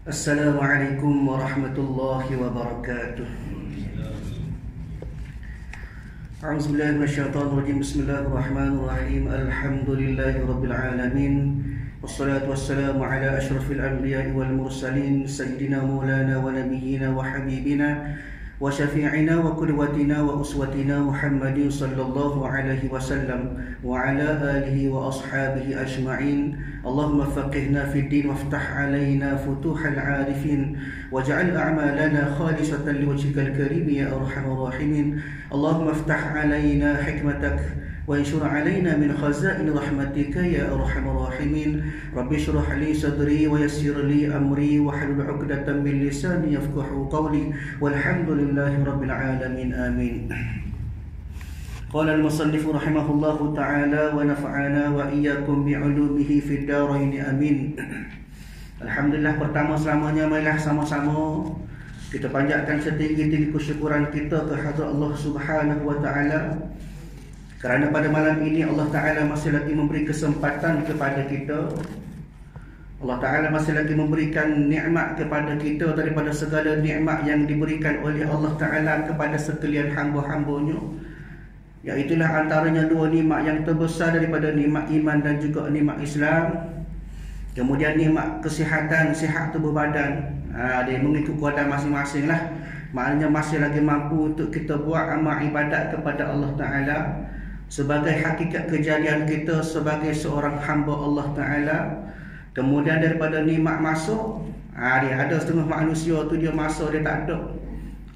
Assalamualaikum warahmatullahi wabarakatuh. A'udzubillahi minasyaitonir rajim. Bismillahirrahmanirrahim. Alhamdulillahi rabbil alamin. Wassalatu wassalamu ala asyrafil anbiya'i wal mursalin sayyidina maulana wa nabiyyina wa habibina wa syafi'ina wa qudwatina wa uswatina Muhammadin sallallahu alaihi wasallam wa ala alihi wa ashabihi ajma'in. Allahumma faqihna fid din waftah alaina futuhal arifin waj'al a'malana khalisatan liwajhikal karim ya arhamar rahimin. Allahumma iftah alaina hikmatak wa anshur alaina min khazain rahmatika ya arhamar rahimin. Rabbi shrah li sadri wa yassir li amri wa hlul 'uqdatam min lisani yafqahu qawli walhamdulillahi rabbil alamin. Amin. Qala al-musannif rahimahullahu ta'ala wa nafa'ana wa iyyakum bi'ulumihi fid darain. Amin. Alhamdulillah, pertama selamanya marilah sama-sama kita panjatkan setinggi-tinggi kesyukuran kita kehadrat Allah Subhanahu wa taala, kerana pada malam ini Allah Ta'ala masih lagi memberi kesempatan kepada kita. Allah Ta'ala masih lagi memberikan nikmat kepada kita daripada segala nikmat yang diberikan oleh Allah Ta'ala kepada sekalian hamba-hambanya. Iaitulah antaranya dua nikmat yang terbesar daripada nikmat iman dan juga nikmat Islam. Kemudian nikmat kesihatan, sihat tubuh badan. Dia mengikut kuadran masing-masing lah. Maknanya masih lagi mampu untuk kita buat amal ibadat kepada Allah Ta'ala sebagai hakikat kejadian kita sebagai seorang hamba Allah Ta'ala. Kemudian daripada nikmat masuk, dia ada setengah manusia tu dia masuk dia tak ada.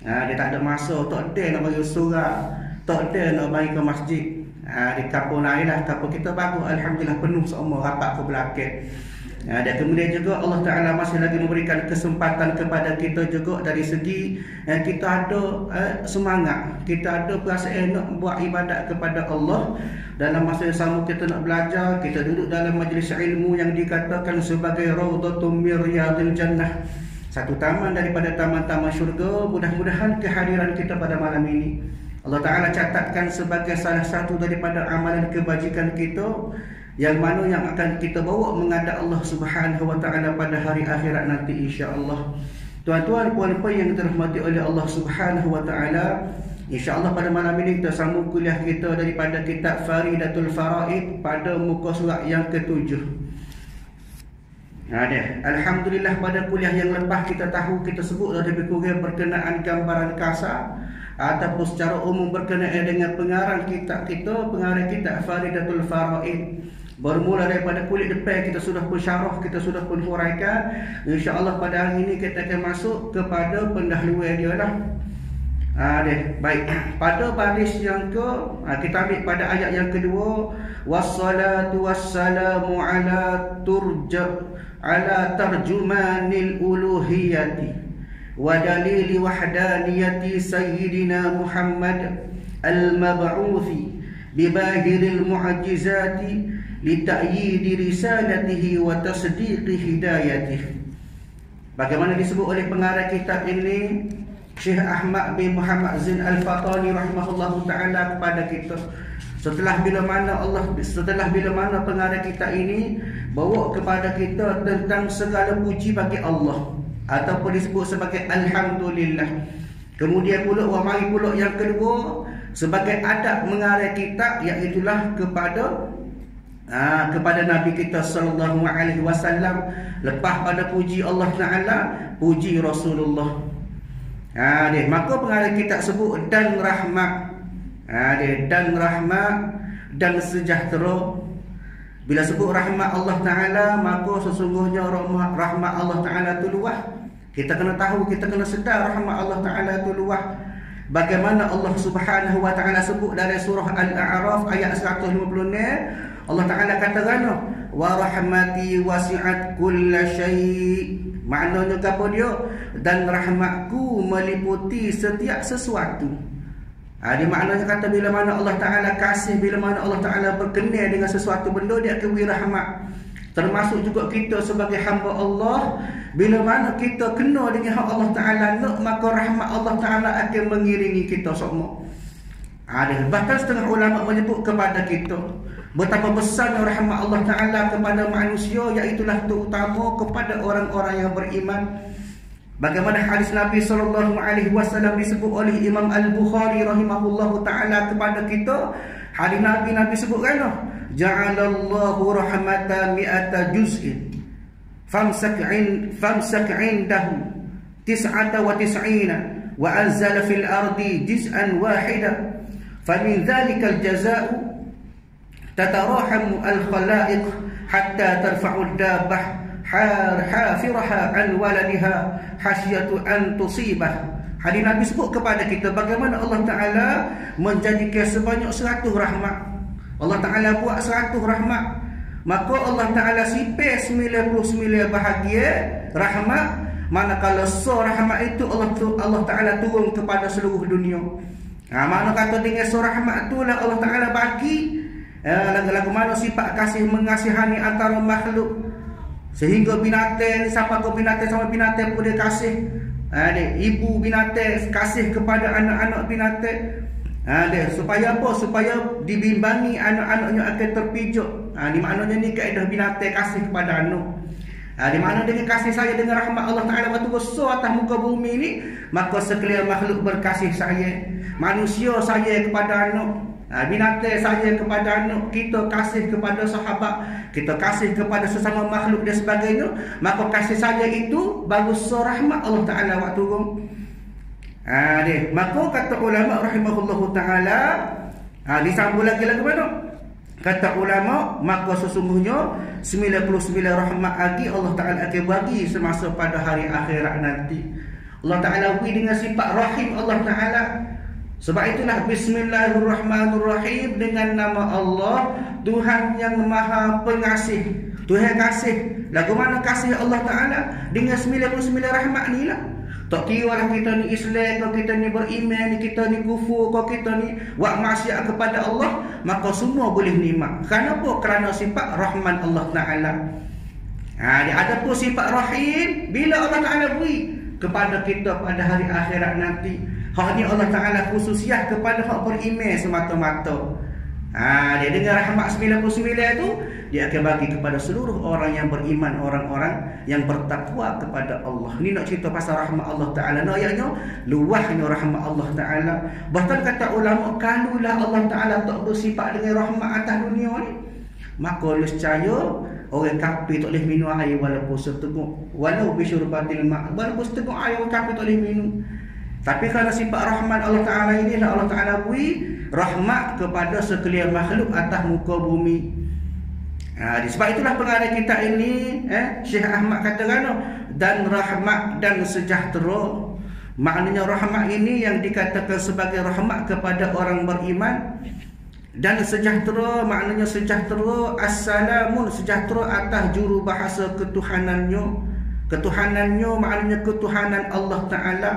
Dia tak ada masuk, tak ada nak bagi surah, tak ada nak bagi ke masjid. Di kapal lain lah, kapal kita bagus, alhamdulillah penuh semua rapat ke belakang. Dan kemudian juga Allah Ta'ala masih lagi memberikan kesempatan kepada kita juga dari segi kita ada semangat, kita ada perasaan nak buat ibadat kepada Allah. Dalam masa yang sama kita nak belajar, kita duduk dalam majlis ilmu yang dikatakan sebagai Raudhatun min Riyadil Jannah, satu taman daripada taman-taman syurga. Mudah-mudahan kehadiran kita pada malam ini Allah Ta'ala catatkan sebagai salah satu daripada amalan kebajikan kita yang mana yang akan kita bawa menghadap Allah Subhanahu wa taala pada hari akhirat nanti insya-Allah. Tuan-tuan puan-puan yang dirahmati oleh Allah Subhanahu wa taala, insya-Allah pada malam ini kita sambung kuliah kita daripada kitab Faridatul Faraid pada muka surat yang ke-7. Alhamdulillah, pada kuliah yang lepas kita tahu kita sebut lebih kurang berkenaan gambaran kasar ataupun secara umum berkenaan dengan pengarang kitab kita, pengarang kitab Faridatul Faraid. Bermula daripada kulit depan kita sudah pun syarah, kita sudah pun huraikan. InsyaAllah pada hari ini kita akan masuk kepada pendahuluan dia lah. Baik, pada baris yang kita ambil pada ayat yang kedua, wassalatu wassalamu ala tarjumanil uluhiyati wa dalili wahdaniyati sayyidina Muhammad al-mab'uthi bibahiril mu'ajizati lita'yidi risalatihi wa tasdiqi hidayatihi. Bagaimana disebut oleh pengarang kitab ini, Syekh Ahmad bin Muhammad Zain Al-Fatani rahimahullahu ta'ala kepada kita, setelah bila mana pengarang kitab ini bawa kepada kita tentang segala puji bagi Allah ataupun disebut sebagai Alhamdulillah. Kemudian pula mari pula yang kedua sebagai adab mengarang kitab, iaitulah kepada Nabi kita sallallahu alaihi wasallam. Lepas pada puji Allah Ta'ala, puji Rasulullah. Maka pengarang kitab sebut dan rahmat. Dan rahmat dan sejahtera. Bila sebut rahmat Allah Ta'ala, maka sesungguhnya rahmat Allah Ta'ala itu luas. Kita kena tahu, kita kena sedar rahmat Allah Ta'ala itu luas. Bagaimana Allah Subhanahu wa Ta'ala sebut dalam surah Al-A'raf ayat 156, Allah Ta'ala katakan, wa rahmati wasi'at kulla syai'. Maknanya apa dia? Dan rahmatku meliputi setiap sesuatu. Dia maknanya kata bila mana Allah Ta'ala kasih, bila mana Allah Ta'ala berkenan dengan sesuatu benda, dia akan beri rahmat. Termasuk juga kita sebagai hamba Allah, bila mana kita kena dengan hak Allah Ta'ala, maka rahmat Allah Ta'ala akan mengiringi kita semua. Bahkan setengah ulama menyebut kepada kita, betapa besarnya rahmat Allah Ta'ala kepada manusia, iaitulah terutama kepada orang-orang yang beriman. Bagaimana hadis Nabi SAW disebut oleh Imam Al-Bukhari rahimahullahu ta'ala kepada kita. Hadis Nabi sebutkan, ja'alallahu rahmata mi'ata juz'in famsak indahu tis'ata wa tis'ina wa anzala fil ardi juz'an wahida famin dhalikal jaza'u tatarahamu al-khalaiq hatta tarfa'u ad-dabbah hafiraha an waladiha hasyatu an tusibah. Hadis Nabi sebut kepada kita bagaimana Allah Ta'ala menjadikan sebanyak 100 rahmat. Allah Ta'ala buat 100 rahmat, maka Allah Ta'ala sipir 99 bahagia rahmat. Manakala rahmat itu Allah Ta'ala turun kepada seluruh dunia. Mana kata dengan rahmat itulah Allah Ta'ala bagi lagu-lagu mana sifat kasih mengasihani antara makhluk, sehingga binatang ni sampai ke binatang sama binatang pun dia kasih. Ibu binatang kasih kepada anak-anak binatang. Supaya apa? Supaya dibimbangi anak-anaknya akan terpijuk. Di maknanya ni kaedah binatang kasih kepada anak. Di mana dengan kasih saya, dengan rahmat Allah Ta'ala waktu besar atas muka bumi ni, maka sekalian makhluk berkasih saya. Manusia saya kepada anak, binatang saya kepada anak, kita kasih kepada sahabat, kita kasih kepada sesama makhluk dan sebagainya. Maka kasih saya itu bagus rahmat Allah Ta'ala waktu turun. Maka kata ulama rahimahullahu ta'ala, disambung lagi mana? Kata ulama, maka sesungguhnya 99 rahmat lagi Allah Ta'ala akan bagi semasa pada hari akhirat nanti. Allah Ta'ala beri dengan sifat rahim Allah Ta'ala. Sebab itulah Bismillahirrahmanirrahim, dengan nama Allah Tuhan yang Maha Pengasih. Tuhan kasih. Lagu mana kasih Allah Ta'ala? Dengan 99 rahmat ni lah. Tak kira lah kita ni Islam, kalau kita ni beriman, kita ni kufur, kalau kita ni buat maksiat kepada Allah, maka semua boleh nikmat. Kenapa? Kerana sifat Rahman Allah Ta'ala. Ada pun sifat Rahim bila Allah Ta'ala beri kepada kita pada hari akhirat nanti. Hak ni Allah Ta'ala khususiah kepada hak beriman semata-mata. Dia dengan rahmat 99 tu, dia akan bagi kepada seluruh orang yang beriman, orang-orang yang bertakwa kepada Allah. Ni nak cerita pasal rahmat Allah Ta'ala. Ayatnya luahnya rahmat Allah Ta'ala. Bahkan kata ulama, kalulah Allah Ta'ala tak bersifat dengan rahmat atas dunia ni, maka nescaya orang kafir tak boleh minum air walaupun seteguk, walau bisyurbatil ma', walaupun seteguk air orang kafir tak boleh minum. Tapi kerana sifat rahmat Allah Ta'ala ini, Allah Ta'ala beri rahmat kepada sekalian makhluk atas muka bumi. Sebab itulah pengarang kita ini, Syekh Ahmad katakan, dan rahmat dan sejahtera. Maknanya rahmat ini yang dikatakan sebagai rahmat kepada orang beriman. Dan sejahtera maknanya sejahtera as-salamun, sejahtera atas juru bahasa ketuhanannya. Ketuhanannya maknanya ketuhanan Allah Ta'ala.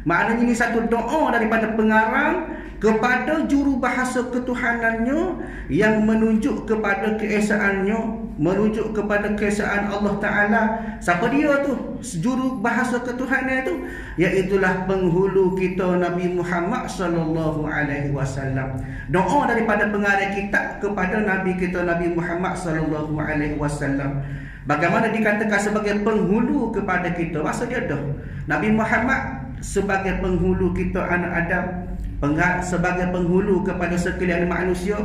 Maknanya ini satu doa daripada pengarang kepada juru bahasa ketuhanannya yang menunjuk kepada keesaannya, menunjuk kepada keesaan Allah Ta'ala. Siapa dia tu? Juru bahasa ketuhanan itu, iaitulah penghulu kita Nabi Muhammad sallallahu alaihi wasallam. Doa daripada pengarang kitab kepada Nabi kita Nabi Muhammad sallallahu alaihi wasallam. Bagaimana dikatakan sebagai penghulu kepada kita? Maksud dia dah Nabi Muhammad sebagai penghulu kita anak Adam, sebagai penghulu kepada sekalian manusia.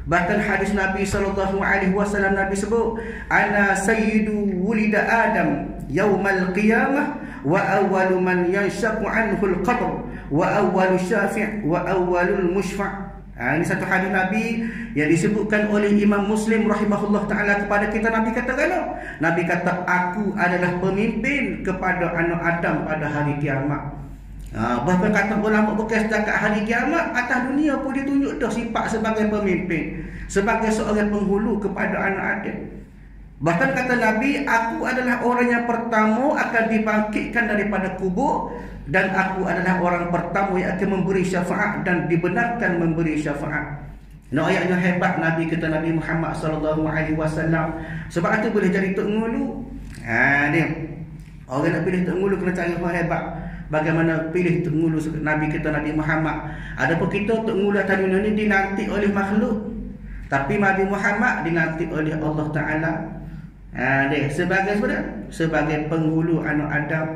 Bahkan hadis Nabi SAW Nabi sebut, ana sayyidu wulida Adam yaumal qiyamah wa awwalu man yanshaqu anhu al-qabr wa awwalu syafi' wa awwalul mushfa'. Ini satu hadis Nabi yang disebutkan oleh Imam Muslim rahimahullah ta'ala kepada kita. Nabi kata, aku adalah pemimpin kepada anak Adam pada hari kiamat. Bahkan kata ulama bukan setakat hari kiamat, atas dunia pun ditunjuk dah sifat sebagai pemimpin, sebagai seorang penghulu kepada anak Adam. Bahkan kata Nabi, aku adalah orang yang pertama akan dibangkitkan daripada kubur, dan aku adalah orang pertama yang akan memberi syafaat dan dibenarkan memberi syafaat. Ayatnya hebat Nabi kita Nabi Muhammad SAW. Sebab itu boleh jadi tok ngulu. Dia orang nak pilih tok ngulu kena cari orang hebat. Bagaimana pilih tok ngulu Nabi kita Nabi Muhammad. Adapun kita tok ngulu atas dunia ni dinanti oleh makhluk. Tapi Nabi Muhammad dilantik oleh Allah Ta'ala sebagai penghulu anak Adam.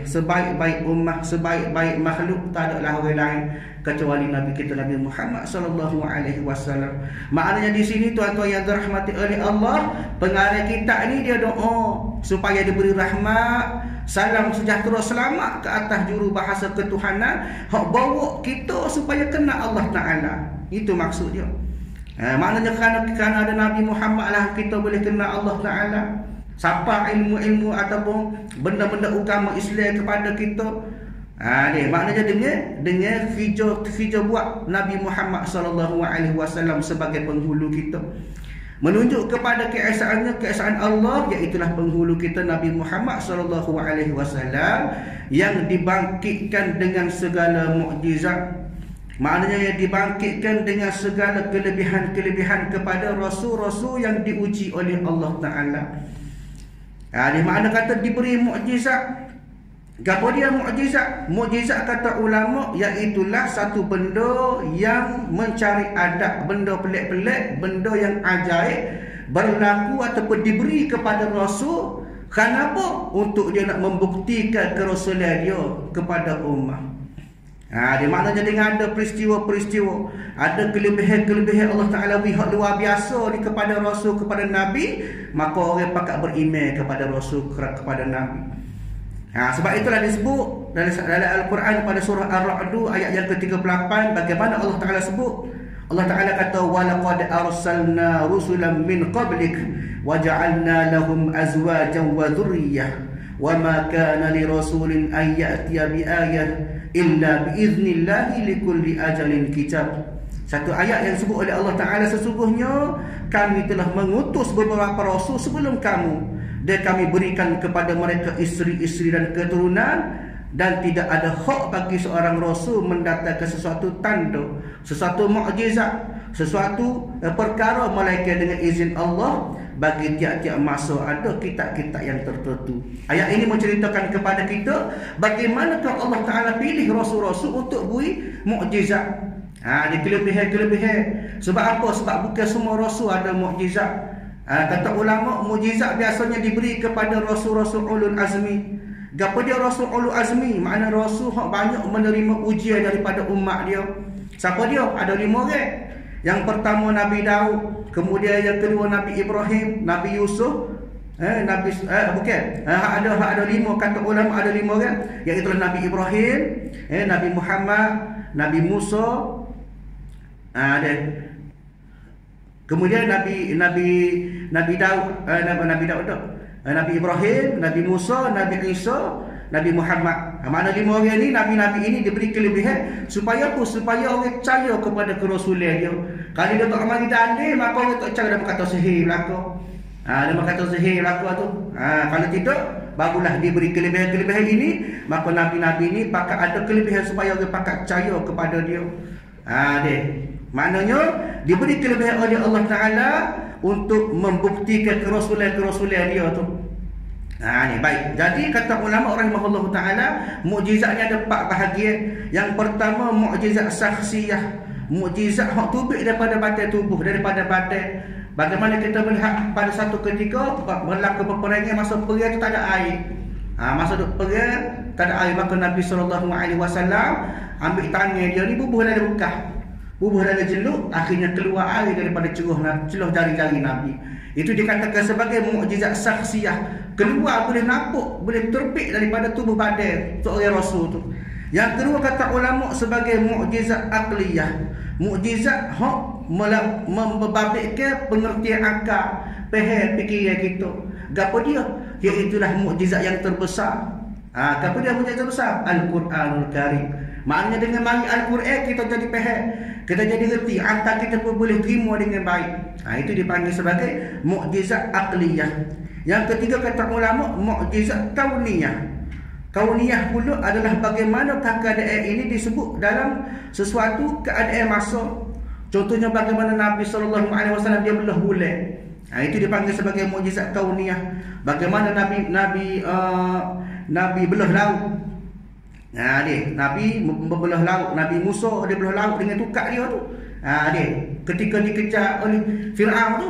Sebaik-baik ummah, sebaik-baik makhluk, tak adalah orang lain kecuali Nabi kita Nabi Muhammad sallallahu alaihi wasallam. Maknanya di sini tuan-tuan yang dirahmati oleh Allah, pengarang kita ni dia doa supaya diberi rahmat, salam sejahtera, selamat ke atas juru bahasa ketuhanan, hak bawa kita supaya kena Allah Ta'ala. Itu maksud dia. Maknanya kerana ada Nabi Muhammad lah kita boleh kena Allah Ta'ala. Siapa ilmu-ilmu ataupun benda-benda agama Islam kepada kita. Maknanya dengan fijur buat Nabi Muhammad sallallahu alaihi wasallam sebagai penghulu kita. Menunjuk kepada keesaan Allah, iaitulah penghulu kita Nabi Muhammad sallallahu alaihi wasallam yang dibangkitkan dengan segala mukjizat. Maknanya yang dibangkitkan dengan segala kelebihan-kelebihan kepada rasul-rasul yang diuji oleh Allah Ta'ala. Dia makna kata diberi mukjizat. Apa dia mukjizat? Mukjizat kata ulama iaitulah satu benda yang mencari adab, benda pelik-pelik, benda yang ajaib berlaku ataupun diberi kepada rasul. Kenapa? Untuk dia nak membuktikan kerasulan dia kepada ummah. Dia maknanya dengan ada peristiwa-peristiwa, ada kelebihan-kelebihan Allah Ta'ala yang luar biasa kepada Rasul, kepada Nabi, maka orang pakat beriman kepada Rasul, kepada Nabi. Sebab itulah disebut dalam Al-Quran pada surah Ar-Ra'd ayat yang ke-38, bagaimana Allah Ta'ala sebut. Allah Ta'ala kata, وَلَقَدْ أَرْسَلْنَا رُسُلًا مِنْ قَبْلِكَ وَجَعَلْنَا لَهُمْ أَزْوَاجًا وَذُرِّيَّةً وَمَا كَانَ لِرَسُولٍ أَنْ يَأْتِيَ بِآيَةٍ illa biiznillahi likulli ajalin kitab. Satu ayat yang disebut oleh Allah Ta'ala, sesungguhnya kami telah mengutus beberapa rasul sebelum kamu, dan kami berikan kepada mereka isteri-isteri dan keturunan, dan tidak ada hak bagi seorang rasul mendatangkan sesuatu tanda, sesuatu mukjizat, sesuatu perkara melainkan dengan izin Allah. Bagi tiap-tiap masa ada kitab-kitab yang tertentu. Ayat ini menceritakan kepada kita bagaimanakah Allah Ta'ala pilih rasul-rasul untuk beri mukjizat. Di kelebihan-kelebihan. Sebab apa? Sebab bukan semua rasul ada mukjizat. Kata ulama, mukjizat biasanya diberi kepada rasul-rasul ulul azmi. Gapo dia rasul ulul azmi? Makna rasul yang banyak menerima ujian daripada umat dia. Siapa dia? Ada 5 orang. Yang pertama Nabi Daud, kemudian yang kedua Nabi Ibrahim, Nabi Yusuf, ada 5 kata ulama, ada 5 orang, iaitu Nabi Ibrahim, Nabi Muhammad, Nabi Musa, kemudian Nabi Daud, Nabi Ibrahim, Nabi Musa, Nabi Isa, Nabi Muhammad. Mana 5 orang ni, Nabi-Nabi ini diberi kelebihan supaya apa? Supaya orang percaya kepada kerasulan dia. Kalau dia tak amal dalil, maka orang tak percaya, dia berkata sihir belaka. Dia berkata sihir belaka tu. Kalau tidak, barulah diberi kelebihan-kelebihan ini, maka Nabi-Nabi ini pakat ada kelebihan supaya orang pakat percaya kepada dia. Maknanya diberi kelebihan oleh Allah Ta'ala untuk membuktikan kerasulan dia tu. Baik. Jadi kata ulama rahimahullah Ta'ala, mukjizat ni ada 4 bahagian. Yang pertama mukjizat saksiyah, mukjizat hak tubik daripada batin tubuh, daripada batin. Bagaimana kita melihat pada satu ketika berlaku peperangan, masa perang tak ada air. Masa perang tak ada air, maka Nabi SAW ambil tangan dia ni, bubuh dalam bekah, bubuh dalam jeluk, akhirnya keluar air daripada celuh jari-jari Nabi. Itu dikatakan sebagai mukjizat saksiyah. Keluar boleh nampak, boleh terbit daripada tubuh badan seorang rasul tu. Yang kedua kata ulama sebagai mukjizat akliyah, mukjizat hak membabitkan pengertian akal, faham fikiran kita. Gapo dia? Iaitulah mukjizat yang terbesar. Gapo dia mukjizat terbesar? Al-Quranul Karim. Maknanya dengan mari Al-Quran kita jadi faham, kita jadi reti, akal kita pun boleh terima dengan baik. Itu dipanggil sebagai mukjizat akliyah. Yang ketiga kata ulama mukjizat kauniyah. Kauniyah pula adalah bagaimana keadaan ini disebut dalam sesuatu keadaan masa. Contohnya bagaimana Nabi SAW dia belah bulan. Itu dipanggil sebagai mukjizat kauniyah. Bagaimana Nabi belah laut. Nabi belah laut, Nabi Musa dia belah laut dengan tukak dia tu. Ni ketika dikejar oleh Firaun tu,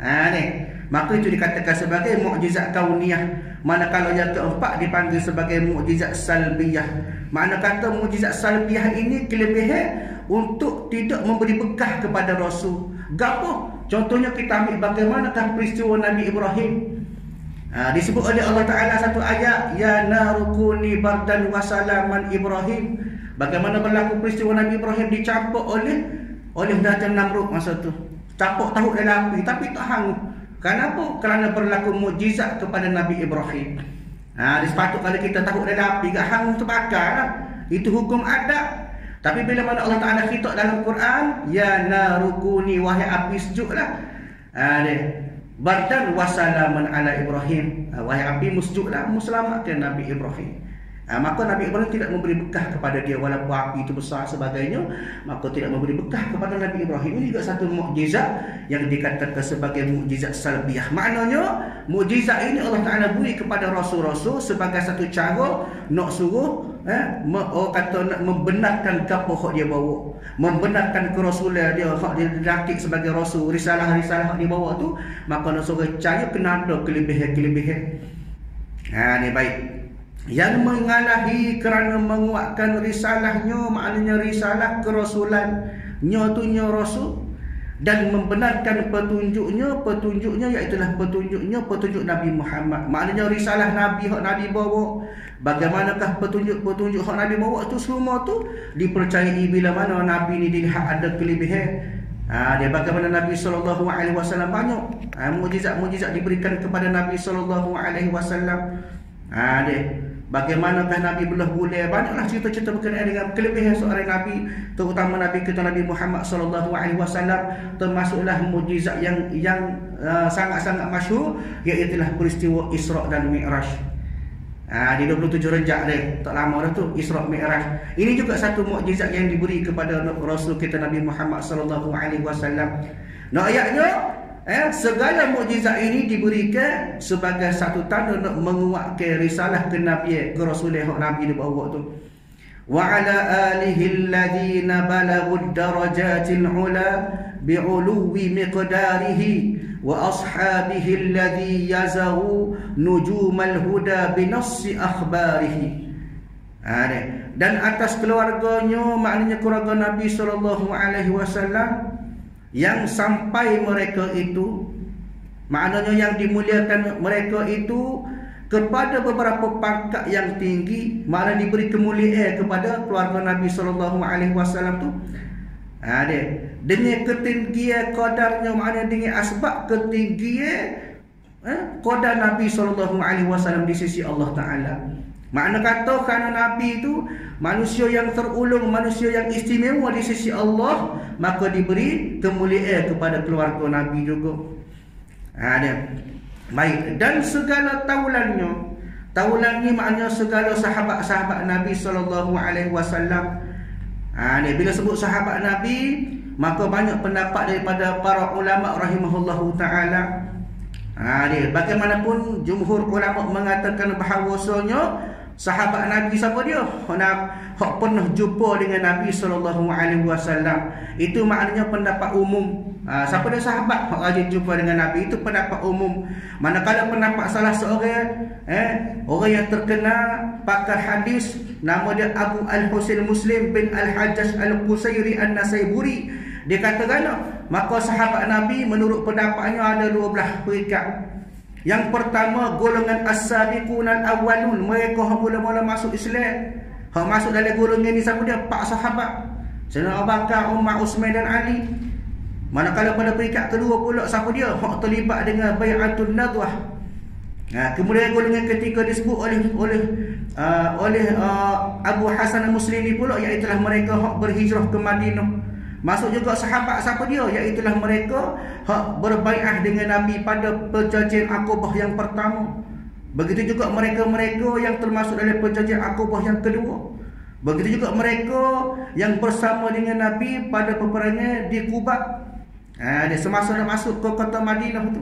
ni maka itu dikatakan sebagai mukjizat kauniyah. Manakala yang keempat dipanggil sebagai mukjizat salbiyah. Makna kata mukjizat salbiyah ini kelebihan untuk tidak memberi bekah kepada Rasul. Gapo? Contohnya kita ambil bagaimanakah peristiwa Nabi Ibrahim. Disebut oleh Allah Ta'ala satu ayat, ya narukuni bardan wa salaman Ibrahim. Bagaimana berlaku peristiwa Nabi Ibrahim dicampur oleh Raja Namrud masa tu. Campur tahu dalam api tapi tak hangus. Kenapa? Kerana berlaku mukjizat kepada Nabi Ibrahim. Sepatutnya kalau kita tahu dalam api tak hangus terbakar lah. Itu hukum adat. Tapi bila mana Allah Ta'ala khitab dalam Quran, ya narukuni, wahai api sejuklah. Bardan wasalaman ala Ibrahim, wahai api musjudlah, muselamatkan Nabi Ibrahim. Maka Nabi Ibrahim tidak memberi bekah kepada dia, walaupun api itu besar sebagainya, maka tidak memberi bekah kepada Nabi Ibrahim. Ini juga satu mukjizat yang dikatakan sebagai mukjizat salbiyah. Maknanya mukjizat ini Allah Ta'ala beri kepada rasul-rasul sebagai satu cara nak suruh orang kata nak membenarkan apa hak dia bawa, membenarkan kerasulan dia, hak dia dilantik sebagai rasul, risalah-risalah hak dia bawa tu, maka nak suruh percaya kena ada kelebihan-kelebihan. Ni baik. Yang mengalahi kerana menguatkan risalahnya, maknanya risalah kerasulannya tu nya rasul, dan membenarkan petunjuknya iaitulah petunjuk Nabi Muhammad. Maknanya risalah Nabi hak Nabi bawa, bagaimanakah petunjuk hak Nabi bawa tu, semua tu dipercayai bila mana Nabi ni dilihat ada kelebihan. Dia bagaimana Nabi sallallahu alaihi wasallam banyak mukjizat-mukjizat diberikan kepada Nabi sallallahu alaihi wasallam. Dia bagaimanakah Nabi belah bulan, banyaklah cerita-cerita berkenaan dengan kelebihan seorang Nabi, terutama Nabi kita Nabi Muhammad sallallahu alaihi wasallam. Termasuklah mukjizat yang sangat-sangat masyhur, iaitu peristiwa Isra dan Mi'raj. Di 27 Rejab dia, tak lama dah tu, Isra Mi'raj. Ini juga satu mukjizat yang diberi kepada Rasul kita Nabi Muhammad sallallahu alaihi wasallam. Ayatnya segala mukjizat ini diberikan sebagai satu tanda untuk menguatkan risalah kenabian, kerasulan hak Nabi dibawa tu. Wa ala alihi alladhina balaghud darajatil ula bi'uluwi miqdarihi wa ashabihi alladhi yazaghu nujumal huda binassi akhbarihi. Dan atas keluarganya, maknanya keluarga Nabi sallallahu alaihi wasallam, yang sampai mereka itu, maknanya yang dimuliakan mereka itu kepada beberapa pangkat yang tinggi, maknanya diberi kemuliaan kepada keluarga Nabi sallallahu alaihi wasallam tu. Dengan ketinggian qadarnya, maknanya dengan asbab ketinggian qadar Nabi sallallahu alaihi wasallam di sisi Allah Taala. Makna kata kerana Nabi itu manusia yang terulung, manusia yang istimewa di sisi Allah, maka diberi kemuliaan kepada keluarga Nabi juga. Baik, dan segala taulannya maknanya segala sahabat-sahabat Nabi sallallahu alaihi wasallam. Bila sebut sahabat Nabi, maka banyak pendapat daripada para ulama rahimahullahu taala. Bagaimanapun jumhur ulama mengatakan bahawasanya sahabat Nabi siapa dia? Hak pernah jumpa dengan Nabi sallallahu alaihi wasallam. Itu maknanya pendapat umum. Siapa dia sahabat hak rajin jumpa dengan Nabi, itu pendapat umum. Manakala pendapat salah seorang orang yang terkenal pakar hadis, nama dia Abu Al-Husain Muslim bin Al-Hajjaj Al-Qusairi An-Nasaiburi, dia katakan maka sahabat Nabi menurut pendapatnya ada 12 peringkat. Yang pertama, golongan as-sabiqunal awwalun, mereka yang mula-mula masuk Islam. Hak masuk dalam golongan ni siapa dia? 4 sahabat, Sayyidina Abu Bakar, Umar, Uthman dan Ali. Manakala pada peringkat kedua pula siapa dia? Hak terlibat dengan Bai'atun Nadwah. Kemudian golongan ketiga disebut oleh Abu Hasan Al-Muslimi pula, iaitu mereka hak berhijrah ke Madinah. Masuk juga sahabat siapa dia? Iaitulah mereka hak berbai'ah dengan Nabi pada perjanjian Aqabah yang pertama. Begitu juga mereka-mereka yang termasuk dalam perjanjian Aqabah yang kedua. Begitu juga mereka yang bersama dengan Nabi pada peperangan di Quba. Dia semasa nak masuk ke kota Madinah tu.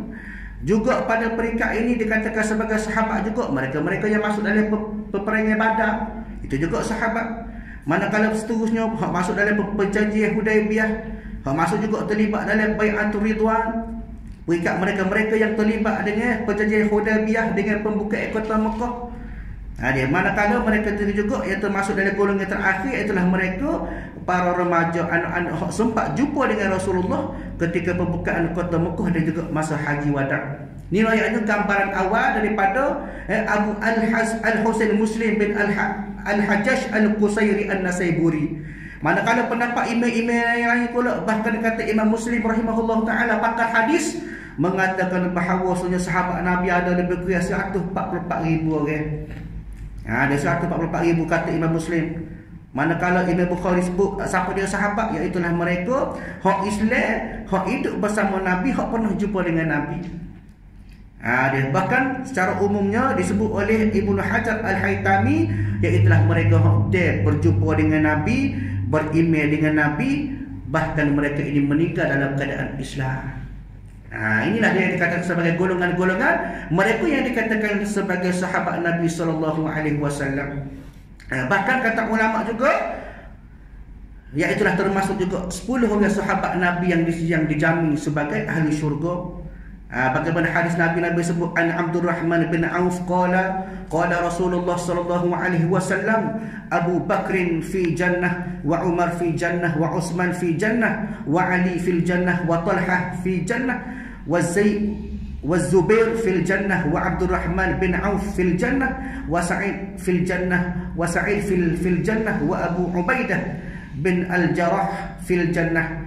Juga pada peringkat ini dikatakan sebagai sahabat juga mereka-mereka yang masuk dalam peperangan Badar. Itu juga sahabat. Manakala seterusnya masuk dalam perjanjian Hudaibiyah, Hak masuk juga terlibat dalam Bai'atul Ridwan. Peringkat mereka-mereka yang terlibat dengan perjanjian Hudaybiyah dengan pembukaan kota Mekah. Manakala mereka juga yang termasuk dalam golongan terakhir, itulah mereka para remaja anak-anak sempat jumpa dengan Rasulullah ketika pembukaan kota Mekah dan juga masa haji wada'. Ini ayatnya gambaran awal daripada Abu Al-Husain Muslim bin Al-Hajjaj Al-Qusairi An-Nasaiburi. Manakala pendapat imam-imam yang lain pula, bahkan kata Imam Muslim rahimahullah ta'ala pakar hadis, mengatakan bahawasanya sahabat Nabi ada lebih kurang 144,000 orang. Ada 144,000 kata Imam Muslim. Manakala Imam Bukhari sebut siapa dia sahabat, iaitulah mereka hak Islam, hak hidup bersama Nabi, hak pernah jumpa dengan Nabi. Bahkan secara umumnya disebut oleh Ibnu Hajar Al-Haytami, iaitulah mereka hak berjumpa dengan Nabi, beriman dengan Nabi, bahkan mereka ini meninggal dalam keadaan Islam. Inilah yang dikatakan sebagai golongan-golongan mereka yang dikatakan sebagai sahabat Nabi sallallahu alaihi wasallam. Bahkan kata ulama juga, iaitulah termasuk juga 10 orang sahabat Nabi yang dijamin sebagai ahli syurga. Bagaimana hadis Nabi sebut an Abdurrahman bin Auf qala Rasulullah sallallahu alaihi wasallam, Abu Bakrin fi jannah wa Umar fi jannah wa Utsman fi jannah wa Ali fil jannah wa Talhah fi jannah والزبير في الجنة وعبد الرحمن بن عوف في الجنة وسعيد في الجنة وسعيد في الجنة وأبو عبيدة بن الجراح في الجنة.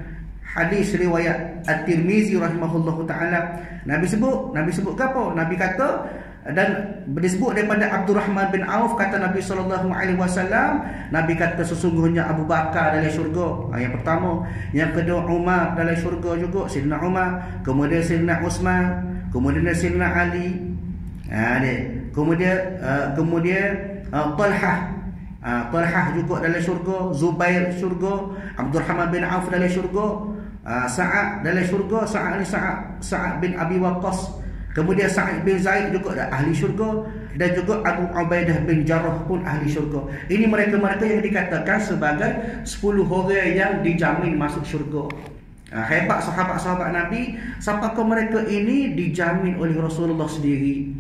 Hadis riwayat At-Tirmizi rahimahullahu taala. Nabi sebut apa? Nabi kata, dan disebut daripada Abdurrahman bin Auf, kata Nabi sallallahu alaihi wasallam, Nabi kata sesungguhnya Abu Bakar dalam syurga. Yang pertama. Yang kedua Umar dalam syurga juga, Sayyidina Umar, kemudian Sayyidina Utsman, kemudian Sayyidina Ali. Kemudian Talhah juga dalam syurga, Zubair syurga, Abdurrahman bin Auf dalam syurga, Sa'ad dalam syurga, Sa'ad bin Abi Waqqas, kemudian Sa'id bin Zaid juga ahli syurga, dan juga Abu Ubaidah bin Jarrah pun ahli syurga. Ini mereka-mereka yang dikatakan sebagai 10 orang yang dijamin masuk syurga. Hebat sahabat-sahabat Nabi, siapakah mereka ini dijamin oleh Rasulullah sendiri.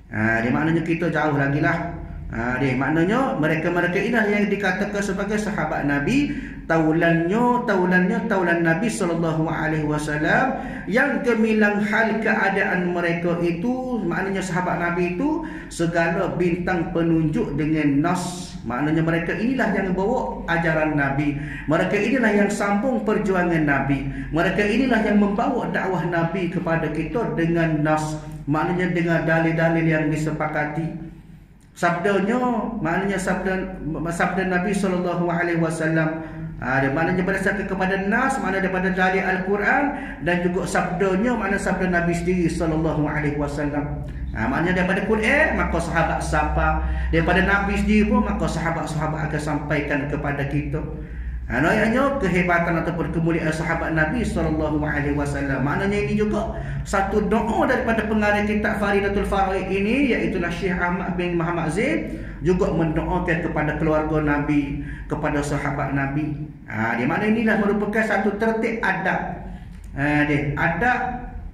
Dia maknanya kita jauh lagi lah. Dia maknanya mereka-mereka inilah yang dikatakan sebagai sahabat Nabi, taulan Nabi sallallahu alaihi wasallam, yang gemilang hal keadaan mereka itu, maknanya sahabat Nabi itu segala bintang penunjuk dengan nas. Maknanya mereka inilah yang bawa ajaran Nabi, mereka inilah yang sambung perjuangan Nabi, mereka inilah yang membawa dakwah Nabi kepada kita dengan nas, maknanya dengan dalil-dalil yang disepakati. Sabdanya, maknanya sabda Nabi sallallahu alaihi wasallam, maknanya berdasarkan kepada nas, maknanya daripada dalil Al-Quran, dan juga sabdanya, maknanya sabda Nabi sendiri sallallahu alaihi wasallam. Maknanya daripada Quran maka sahabat sapa, daripada Nabi sendiri pun maka sahabat-sahabat akan sampaikan kepada kita. Ayatnya kehebatan ataupun kemuliaan sahabat Nabi sallallahu alaihi wasallam. Maknanya ini juga satu doa daripada pengarang kitab Faridatul Faraid ini, iaitu Syekh Ahmad bin Muhammad Zaid, juga mendoakan kepada keluarga Nabi, kepada sahabat Nabi. Di mana inilah merupakan satu tertib adab. Adab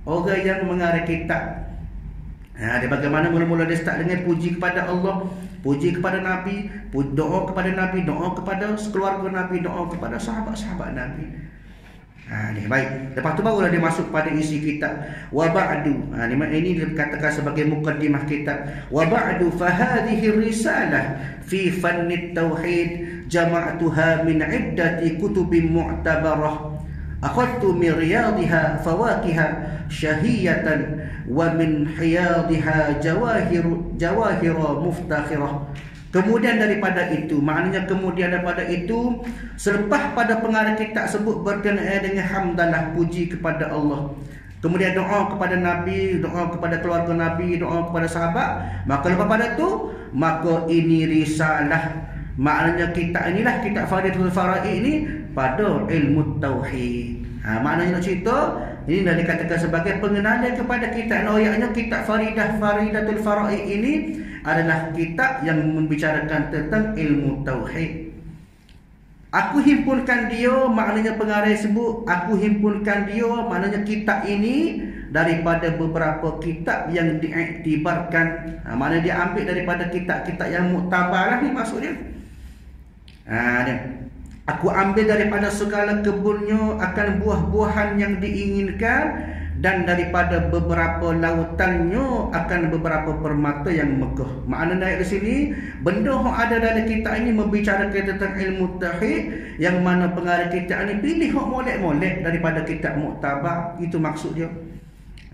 orang yang mengarang kitab. Bagaimana mula-mula dia start dengan puji kepada Allah, puji kepada Nabi, doa kepada Nabi, doa kepada keluarga Nabi, doa kepada sahabat-sahabat Nabi. Baik. Lepas tu barulah dia masuk pada isi kitab. Wa ba'du. Ini dikatakan sebagai mukaddimah kitab. Wa ba'du fa hadhihi risalah fi fanni tauhid jama'tuha min iddati kutubin mu'tabarah. Akhadtu min riyadha fawakiha syahiyatan wa min hiyadha jawahira muftakhirah. Kemudian daripada itu, maknanya kemudian daripada itu, selepas pada pengarang kitab sebut berkenaan dengan hamdalah, puji kepada Allah, kemudian doa kepada Nabi, doa kepada keluarga Nabi, doa kepada sahabat, maka lepas pada itu, maka ini risalah, maknanya kitab inilah, kitab Faridatul Faraid ini pada ilmu tauhid. Maknanya nak cerita, ini dah dikatakan sebagai pengenalan kepada kitab. Ayatnya kitab Faridatul Faraid ini adalah kitab yang membicarakan tentang ilmu tauhid. Aku himpunkan dia, maknanya pengarang sebut aku himpunkan dia, maknanya kitab ini daripada beberapa kitab yang diiktibarkan. Maknanya dia ambil daripada kitab-kitab yang muktabar lah ni maksudnya. Dia. Aku ambil daripada segala kebunnya akan buah-buahan yang diinginkan, dan daripada beberapa lautannya akan beberapa permata yang megah. Maknanya di sini benda yang ada dalam kitab ini membicarakan tentang ilmu tauhid, yang mana pengarang kitab ini pilih hak molek-molek daripada kitab muktabar. Itu maksud dia.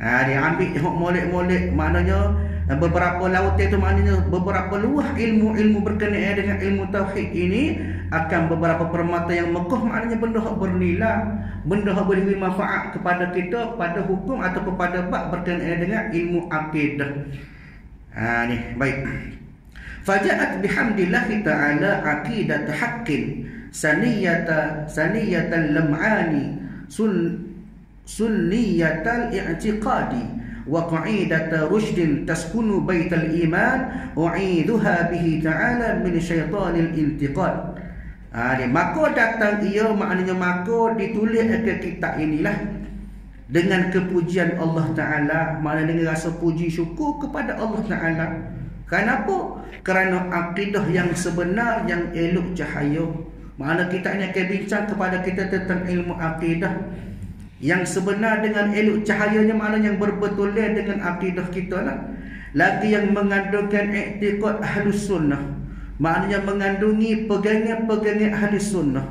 Dia ambil hak molek-molek, maknanya beberapa lautan itu maknanya beberapa luah ilmu-ilmu berkenaan dengan ilmu tauhid ini akan beberapa permata yang megah, maknanya benda yang bernilai, benda yang boleh bermanfaat kepada kita pada hukum ataupun pada bab berkenaan dengan ilmu akidah. Ni baik. Faja'at bihamdillah ta'ala aqidat haqqin saniyatan lam'ani sunniyatal i'tiqadi wa qa'idata rushdin taskunu baital iman u'idhuha bihi ta'ala min syaitanil intiqad. Maka datang ia, maknanya maka ditulis ke kitab inilah dengan kepujian Allah Ta'ala, maknanya dengan rasa puji syukur kepada Allah Ta'ala. Kenapa? Kerana akidah yang sebenar, yang elok cahaya. Maknanya kita ini akan bincang kepada kita tentang ilmu akidah yang sebenar dengan elok cahayanya, maknanya yang berbetulan dengan akidah kita lah. Lagi yang mengandungkan i'tiqad ahlus sunnah, maknanya mengandungi pegangan-pegangan ahli sunnah,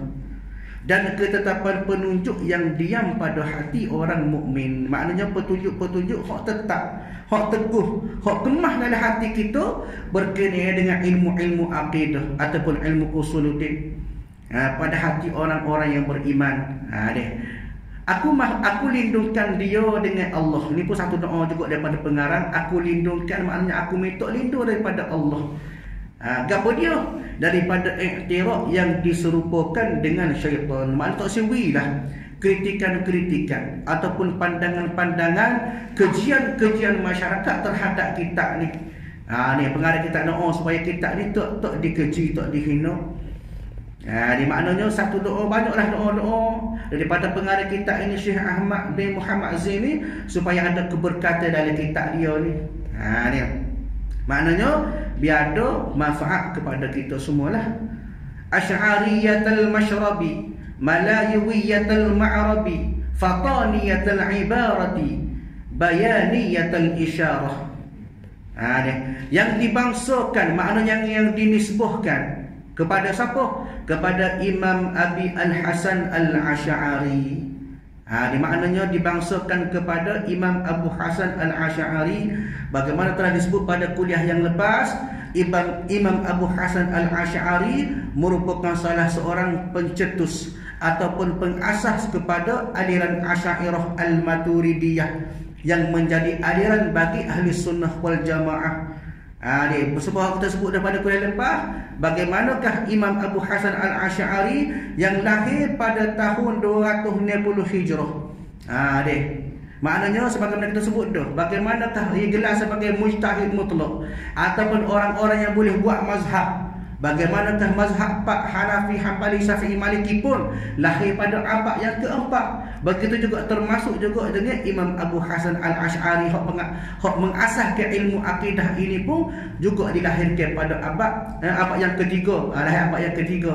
dan ketetapan penunjuk yang diam pada hati orang mukmin. Maknanya petunjuk-petunjuk hak tetap, hak teguh, hak kemah dalam hati kita berkenaan dengan ilmu-ilmu akidah ataupun ilmu usuluddin pada hati orang-orang yang beriman. Aku lindungkan dia dengan Allah. Ini pun satu doa juga daripada pengarang. Aku lindungkan, maknanya aku minta lindung daripada Allah. Gapo dia? Daripada i'tiraf yang diserupakan dengan syaitan. Maknanya tak sewilah kritikan-kritikan ataupun pandangan-pandangan, kejian-kejian masyarakat terhadap kitab ni. Ni pengarang kitab doa supaya kitab ni tak dikeji, tak dihina. Di maknanya satu doa, banyaklah doa-doa daripada pengarang kitab ini Syekh Ahmad bin Muhammad Zain ni, supaya ada keberkatan dalam kitab dia ni. Ni maknanya biar ada manfaat kepada kita semualah. Asy'ariyatul masyrabi, malayiyatul ma'rabi, fataniyatul ibarati, bayaniyatul isyarah. Yang dibangsakan, maknanya yang dinisbahkan kepada siapa? Kepada Imam Abi Al-Hasan Al-Asy'ari. Di maknanya dibangsakan kepada Imam Abu Hasan Al-Asy'ari. Bagaimana telah disebut pada kuliah yang lepas, Imam Abu Hasan Al-Asy'ari merupakan salah seorang pencetus ataupun pengasas kepada aliran Asy'ariyah Al-Maturidiyah yang menjadi aliran bagi ahli sunnah wal jamaah. Sebab kita sebut daripada kuliah lepas, bagaimanakah Imam Abu Hasan Al-Asy'ari yang lahir pada tahun 260 Hijrah. Maknanya sebagaimana kita sebut dah, bagaimanakah ia gelar sebagai mujtahid mutlak ataupun orang-orang yang boleh buat mazhab. Bagaimanakah mazhab Pak Hanafi, Hambali, Syafi'i, Maliki pun lahir pada abad yang keempat. Begitu juga termasuk juga dengan Imam Abu Hasan Al-Asy'ari hak mengasahkan ilmu akidah ini pun juga dilahirkan pada abad yang ketiga. Lahir abad yang ketiga.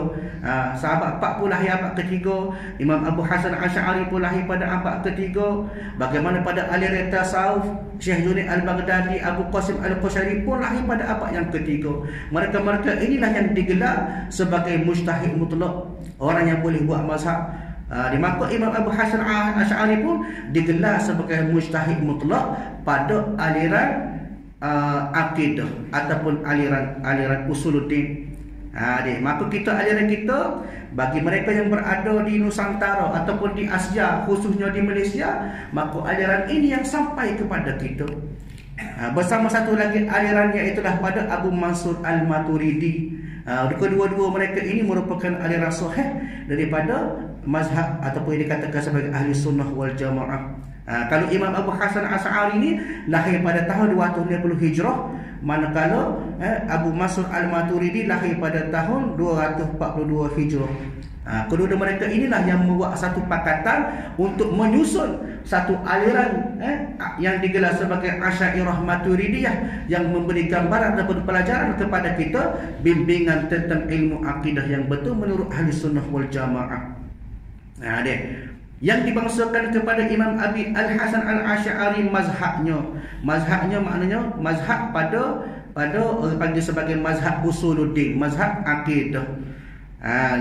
Sahabat Pak pun lahir abad ketiga. Imam Abu Hasan Al-Asy'ari pun lahir pada abad ketiga. Bagaimana pada aliran tasawuf Syekh Junaid Al-Baghdadi, Abu Qasim Al-Qushayri pun lahir pada abad yang ketiga. Mereka inilah yang digelar sebagai mujtahid mutlak, orang yang boleh buat mazhab. Maka Imam Abu Hasan Al-Asy'ari pun digelar sebagai mujtahid mutlak pada aliran akidah ataupun aliran usuluddin. Maka aliran kita bagi mereka yang berada di Nusantara ataupun di Asia, khususnya di Malaysia, maka aliran ini yang sampai kepada kita. Bersama satu lagi aliran, iaitulah pada Abu Mansur Al-Maturidi. Kedua-dua mereka ini merupakan aliran sahih daripada mazhab ataupun yang dikatakan sebagai ahli sunnah wal jamaah. Kalau Imam Abu Hasan Al-Asy'ari ini lahir pada tahun 260 Hijrah, manakala Abu Mansur Al-Maturidi lahir pada tahun 242 Hijrah. Kedua-dua mereka inilah yang membuat satu pakatan untuk menyusun satu aliran yang digelar sebagai Asy'ariyah Maturidiyah, yang memberi gambaran dan pelajaran kepada kita bimbingan tentang ilmu akidah yang betul menurut ahli sunnah wal jamaah. Yang dibangsakan kepada Imam Abi Al-Hasan Al-Asy'ari mazhabnya maknanya mazhab pada orang panggil sebagai mazhab usuluddin, mazhab akidah.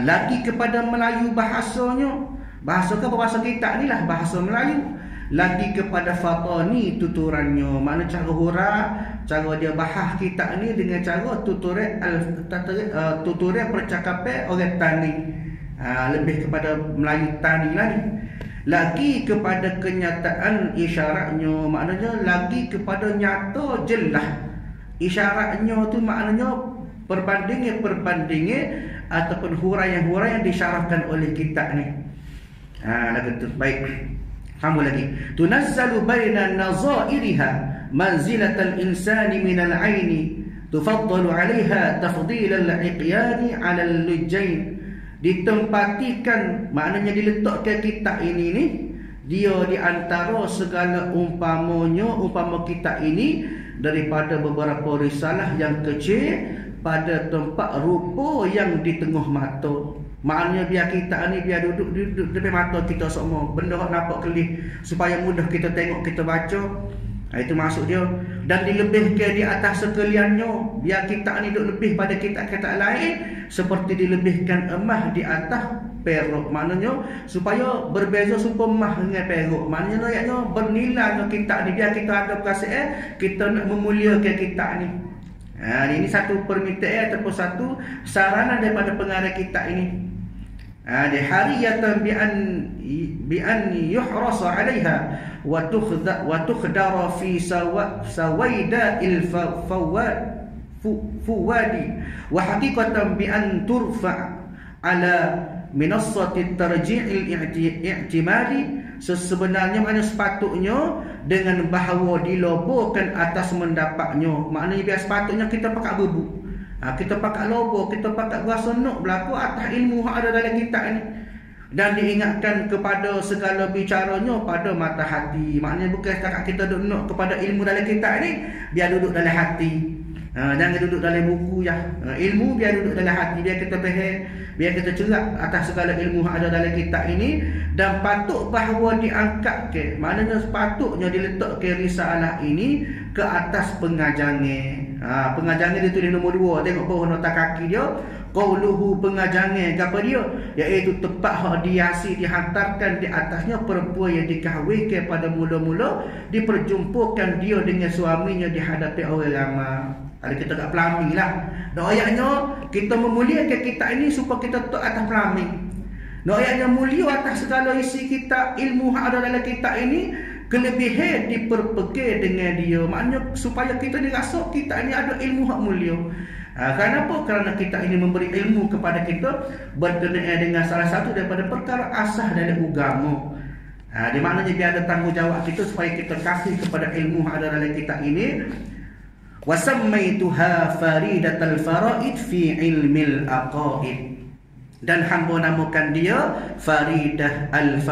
Lagi kepada Melayu bahasanya, bahasa kita ni lah bahasa Melayu. Lagi kepada Fatani tuturannya, makna cara huraf, cara dia bahas kitab ni dengan cara tuturan percakapan orang Tani. Lebih kepada Melayu Tani lagi. Lagi kepada kenyataan isyaratnya, maknanya lagi kepada nyata jelas. Isyaratnya tu maknanya perbandingan ataupun huraian-huraian yang disyarahkan oleh kitab ni. Lagu tu baik. Sambung lagi. Tunazzalu baina nazairiha manzilatal insani minal aini tufaddalu 'alaiha tafdilal 'iqyani 'alal lujjain. Ditempatikan, maknanya diletakkan kitab ini ni, dia di antara segala umpama kitab ini daripada beberapa risalah yang kecil pada tempat rupa yang di tengah mata. Maknanya biar kita ni biar duduk depan mata kita semua, benda hak nampak kelih supaya mudah kita tengok, kita baca. Itu maksud dia. Dan dilebihkan di atas sekaliannya, biar kita ni duduk lebih pada kitab-kitab lain, seperti dilebihkan emas di atas perak. Maknanya supaya berbeza supaya emas dengan perak. Maknanya ayatnya bernilai kitab ni, biar kita ada perasaan kita nak memuliakan kitab ni. Ini satu permintaan ataupun satu saranan daripada pengarang kitab ini. Hariyatan bi'an yuhrasa 'alaiha wa tukhdara fi sawaida'il fuwadi wa haqiqatan bi'an turfa' ala minassati tarji'il i'timadi. Sebenarnya maknanya sepatutnya dengan bahawa dilobohkan atas mendapatnya. Maknanya biar sepatutnya kita pakai bebu, kita pakai lobo, kita pakai rasa nak berlaku atas ilmu yang ada dalam kitab ni. Dan diingatkan kepada segala bicaranya pada mata hati. Maknanya bukan setakat kita duduk nak kepada ilmu dalam kitab ni, biar duduk dalam hati. Jangan duduk dalam buku ya. Ilmu biar duduk dalam hati, biar kita faham, biar kita cerak atas segala ilmu yang ada dalam kitab ini. Dan patut bahawa diangkat ke, maknanya sepatutnya diletakkan risalah ini ke atas pengajangan. Pengajangan dia tulis nombor 2, tengok bawah nota kaki dia, qauluhu pengajangan apa dia, iaitu tempat hak diasi dihantarkan di atasnya perempuan yang dikahwinkan pada mula-mula diperjumpukan dia dengan suaminya di hadapan orang ramai. Ada kita kat pelaming lah. Ayatnya kita memuliakan kitab ini supaya kita letak atas pelaming. Ayatnya mulia atas segala isi kitab, ilmu yang ada dalam kitab ini, kelebihan diperpegang dengan dia. Maknanya supaya kita dirasa kitab ini ada ilmu yang mulia. Kenapa? Kerana kitab ini memberi ilmu kepada kita berkenaan dengan salah satu daripada perkara asas dalam agama. Di maknanya dia ada tanggungjawab kita supaya kita kasih kepada ilmu yang ada dalam kitab ini. Wasammaituha faridatal faraid fi ilmil aqaid. Dan hamba namakan dia Faridah al-Faraid